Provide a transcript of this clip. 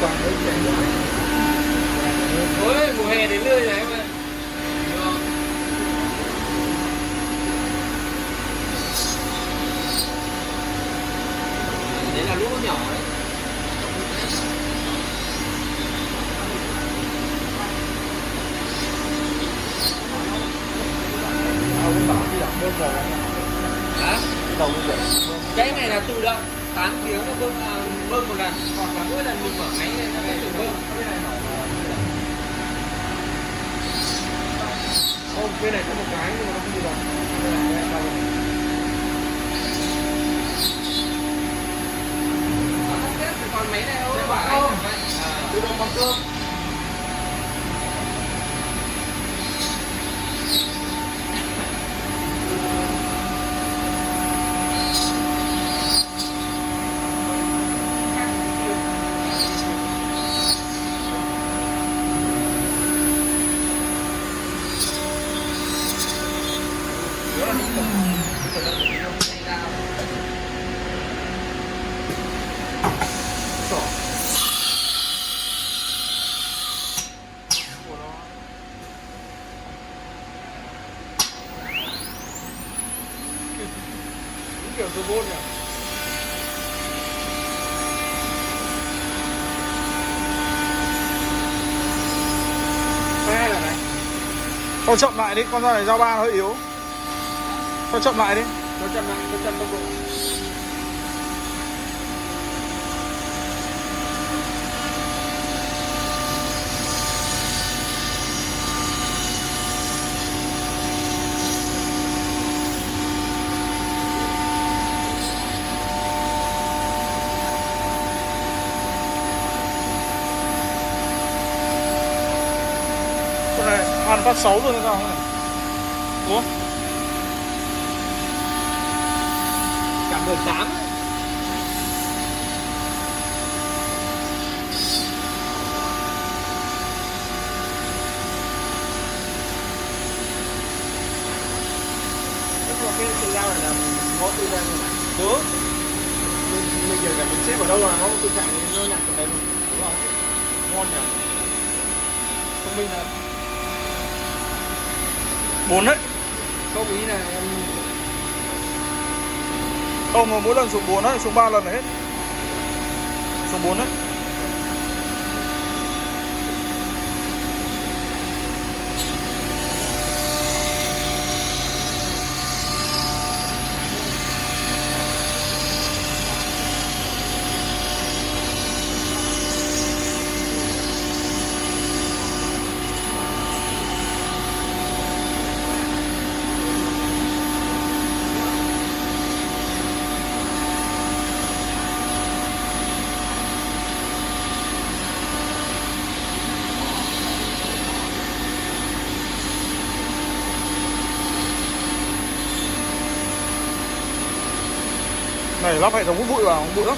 Ôi, mùa hè đến lươi rồi em ơi. Đấy là lũ nhỏ đấy. Hả? Cái này là tự động 8 tiếng nó bơm một lần, hoặc là mỗi lần mình mở máy lên nó sẽ tự bơm. Không, cái này có một cái nhưng mà nó không tự động. Còn máy này đâu bảo anh chẳng vậy. Tự động bằng cơm. Kiểu robot nhỉ. Xe là này. Cho chậm lại đi, con dao này dao ba nó hơi yếu. Cho chậm lại đi. Cho chậm lại, cho chậm tốc độ. Con này ăn phát 6 rồi hay sao này? Ủa? Cả 18 ấy. Thế mà cái dao này là có tự ra rồi. Đúng. Mình giờ cả mình xếp ở đâu là nó tự chạy nó nhặt ở đây luôn. Đúng rồi. Ngon nhỉ. Thông minh là 4 đấy. không ý là em Không, mà mỗi lần xuống 4 đấy, xuống 3 lần là hết. Xuống 4 đấy. Này lắp hệ thống hút bụi vào, không bụi lắm.